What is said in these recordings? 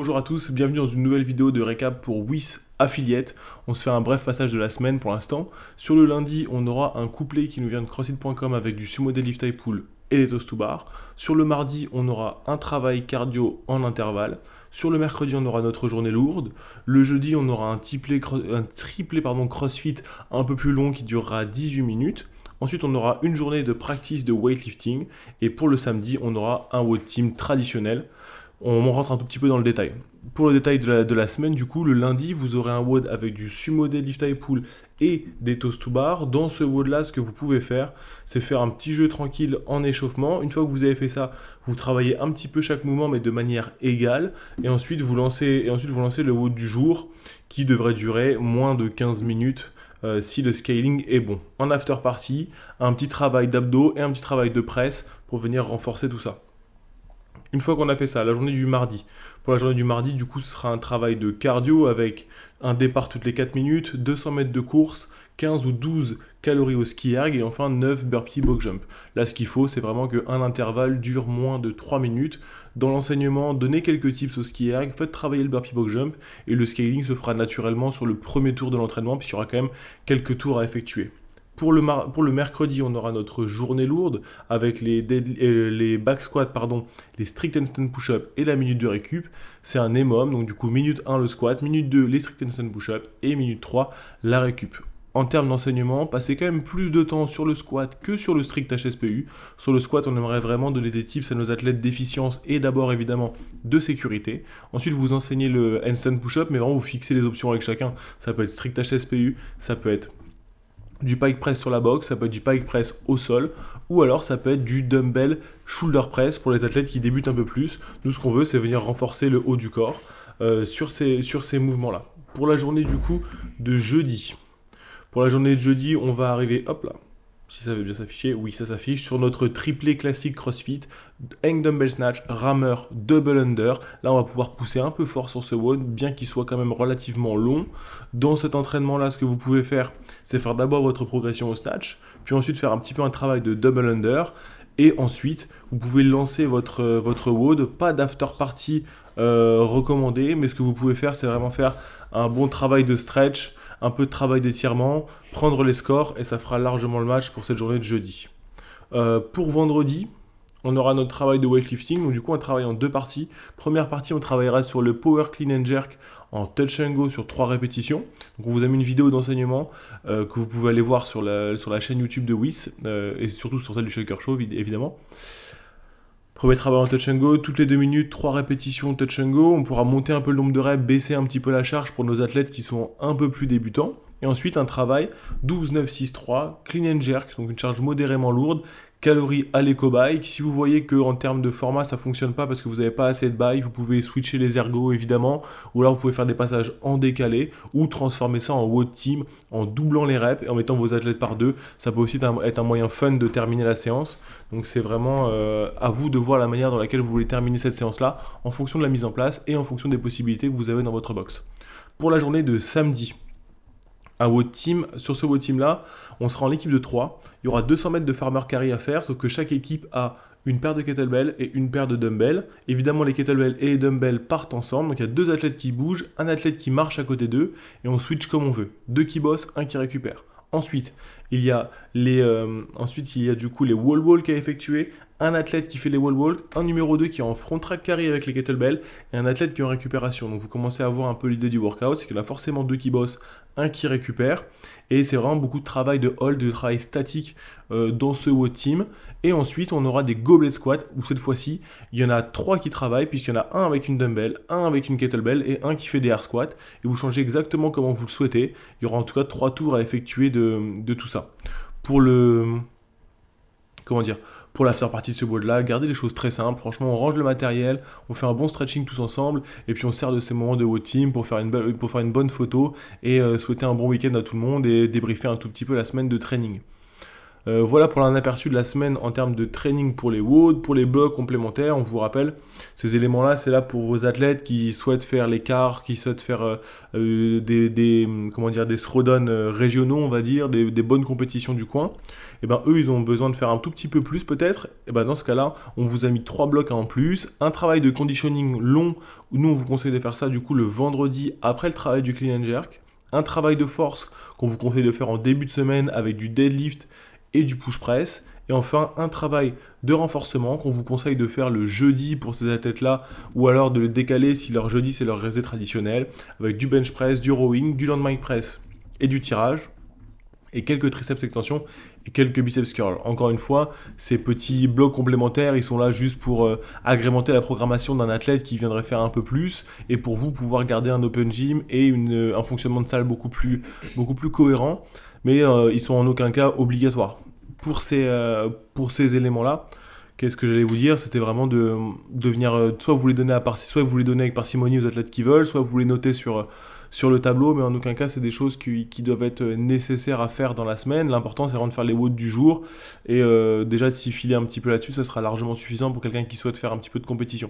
Bonjour à tous, bienvenue dans une nouvelle vidéo de récap pour WIS Affiliate. On se fait un bref passage de la semaine pour l'instant. Sur le lundi, on aura un couplet qui nous vient de CrossFit.com avec du sumo deadlift high pull et des toast to bar. Sur le mardi, on aura un travail cardio en intervalle. Sur le mercredi, on aura notre journée lourde. Le jeudi, on aura un triplé CrossFit un peu plus long qui durera 18 minutes. Ensuite, on aura une journée de practice de weightlifting. Et pour le samedi, on aura un WOD team traditionnel. On rentre un tout petit peu dans le détail. Pour le détail de la semaine, du coup, le lundi, vous aurez un WOD avec du sumo deadlift high pull et des toast to bar. Dans ce WOD-là, ce que vous pouvez faire, c'est faire un petit jeu tranquille en échauffement. Une fois que vous avez fait ça, vous travaillez un petit peu chaque mouvement, mais de manière égale. Et ensuite, vous lancez le WOD du jour, qui devrait durer moins de 15 minutes. Si le scaling est bon. En after party, un petit travail d'abdos et un petit travail de presse pour venir renforcer tout ça. Une fois qu'on a fait ça, la journée du mardi. Pour la journée du mardi, du coup, ce sera un travail de cardio avec un départ toutes les 4 minutes, 200 mètres de course, 15 ou 12 calories au ski erg et enfin 9 burpee box jump. Là, ce qu'il faut, c'est vraiment qu'un intervalle dure moins de 3 minutes. Dans l'enseignement, donnez quelques tips au ski erg, faites travailler le burpee box jump et le scaling se fera naturellement sur le premier tour de l'entraînement, puis il y aura quand même quelques tours à effectuer. Pour le mercredi, on aura notre journée lourde avec les back squats, les strict handstand push-up et la minute de récup. C'est un EMOM, donc du coup minute 1 le squat, minute 2 les strict handstand push-up et minute 3 la récup. En termes d'enseignement, passez quand même plus de temps sur le squat que sur le strict HSPU. Sur le squat, on aimerait vraiment donner des tips à nos athlètes d'efficience et d'abord évidemment de sécurité. Ensuite, vous enseignez le handstand push-up, mais vraiment vous fixez les options avec chacun. Ça peut être strict HSPU, ça peut être du pike press sur la box, ça peut être du pike press au sol, ou alors ça peut être du dumbbell shoulder press pour les athlètes qui débutent un peu plus. Nous, ce qu'on veut, c'est venir renforcer le haut du corps sur ces mouvements-là. Pour la journée du coup de jeudi, on va arriver, hop là, si ça veut bien s'afficher, oui ça s'affiche, sur notre triplé classique CrossFit, hang dumbbell snatch, rameur, double under. Là on va pouvoir pousser un peu fort sur ce WOD, bien qu'il soit quand même relativement long. Dans cet entraînement là, ce que vous pouvez faire, c'est faire d'abord votre progression au snatch, puis ensuite faire un petit peu un travail de double under, et ensuite vous pouvez lancer votre WOD, pas d'after party recommandé, mais ce que vous pouvez faire, c'est vraiment faire un bon travail de stretch, un peu de travail d'étirement, prendre les scores et ça fera largement le match pour cette journée de jeudi. Pour vendredi, on aura notre travail de weightlifting, donc du coup on travaille en deux parties. Première partie, on travaillera sur le power clean and jerk en touch and go sur 3 répétitions. Donc on vous a mis une vidéo d'enseignement que vous pouvez aller voir sur la chaîne YouTube de WIS et surtout sur celle du Shaker Show évidemment. Premier travail en touch and go, toutes les 2 minutes, 3 répétitions touch and go. On pourra monter un peu le nombre de reps, baisser un petit peu la charge pour nos athlètes qui sont un peu plus débutants. Et ensuite, un travail 12-9-6-3, clean and jerk, donc une charge modérément lourde, calories à l'éco-bike. Si vous voyez qu'en termes de format, ça ne fonctionne pas parce que vous n'avez pas assez de bike, vous pouvez switcher les ergos évidemment, ou alors vous pouvez faire des passages en décalé, ou transformer ça en WOD team, en doublant les reps et en mettant vos athlètes par deux. Ça peut aussi être un moyen fun de terminer la séance. Donc c'est vraiment à vous de voir la manière dans laquelle vous voulez terminer cette séance-là, en fonction de la mise en place et en fonction des possibilités que vous avez dans votre box. Pour la journée de samedi, un WOD team, sur ce WOD team là, on sera en équipe de 3. Il y aura 200 mètres de farmer carry à faire, sauf que chaque équipe a une paire de kettlebells et une paire de dumbbells. Évidemment, les kettlebells et les dumbbells partent ensemble. Donc il y a 2 athlètes qui bougent, un athlète qui marche à côté d'eux et on switch comme on veut. 2 qui bossent, 1 qui récupère. Ensuite, il y a du coup les wall walk à effectuer, un athlète qui fait les wall walk, un numéro 2 qui est en front track carry avec les kettlebells et un athlète qui est en récupération. Donc vous commencez à avoir un peu l'idée du workout, c'est qu'il y a forcément 2 qui bossent, 1 qui récupère et c'est vraiment beaucoup de travail de hold, de travail statique dans ce WOD team. Et ensuite, on aura des goblet squats où cette fois-ci, il y en a 3 qui travaillent puisqu'il y en a un avec une dumbbell, un avec une kettlebell et un qui fait des air squats. Et vous changez exactement comment vous le souhaitez. Il y aura en tout cas 3 tours à effectuer de tout ça. Pour pour l'after party de ce WOD-là, gardez les choses très simples. Franchement, on range le matériel, on fait un bon stretching tous ensemble, et puis on sert de ces moments de WOD team pour faire une bonne photo et souhaiter un bon week-end à tout le monde et débriefer un tout petit peu la semaine de training. Voilà pour un aperçu de la semaine en termes de training pour les WOD, pour les blocs complémentaires. On vous rappelle, ces éléments-là, c'est là pour vos athlètes qui souhaitent faire l'écart, qui souhaitent faire comment dire, des throwdowns régionaux, on va dire, des bonnes compétitions du coin. Et ben eux, ils ont besoin de faire un tout petit peu plus peut-être. Et ben dans ce cas-là, on vous a mis 3 blocs en plus, un travail de conditioning long. Nous, on vous conseille de faire ça du coup le vendredi après le travail du clean and jerk. Un travail de force qu'on vous conseille de faire en début de semaine avec du deadlift et du push press. Et enfin, un travail de renforcement qu'on vous conseille de faire le jeudi pour ces athlètes-là, ou alors de le décaler si leur jeudi c'est leur résé traditionnel, avec du bench press, du rowing, du landmine press et du tirage, et quelques triceps extensions et quelques biceps curls. Encore une fois, ces petits blocs complémentaires, ils sont là juste pour agrémenter la programmation d'un athlète qui viendrait faire un peu plus, et pour vous pouvoir garder un open gym et un fonctionnement de salle beaucoup plus cohérent, mais ils sont en aucun cas obligatoires. Pour ces éléments-là, qu'est-ce que j'allais vous dire? C'était vraiment de venir, soit vous les donnez soit vous les donnez avec parcimonie aux athlètes qui veulent, soit vous les notez sur le tableau, mais en aucun cas c'est des choses qui doivent être nécessaires à faire dans la semaine. L'important c'est vraiment de faire les WOD du jour, et déjà de s'y filer un petit peu là-dessus, ça sera largement suffisant pour quelqu'un qui souhaite faire un petit peu de compétition.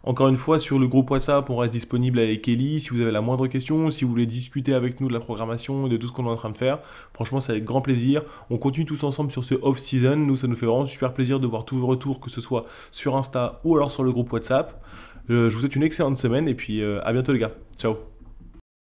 Encore une fois, sur le groupe WhatsApp, on reste disponible avec Ellie. Si vous avez la moindre question, si vous voulez discuter avec nous de la programmation et de tout ce qu'on est en train de faire, franchement, c'est avec grand plaisir. On continue tous ensemble sur ce off-season. Nous, ça nous fait vraiment super plaisir de voir tous vos retours, que ce soit sur Insta ou alors sur le groupe WhatsApp. Je vous souhaite une excellente semaine et puis à bientôt les gars. Ciao.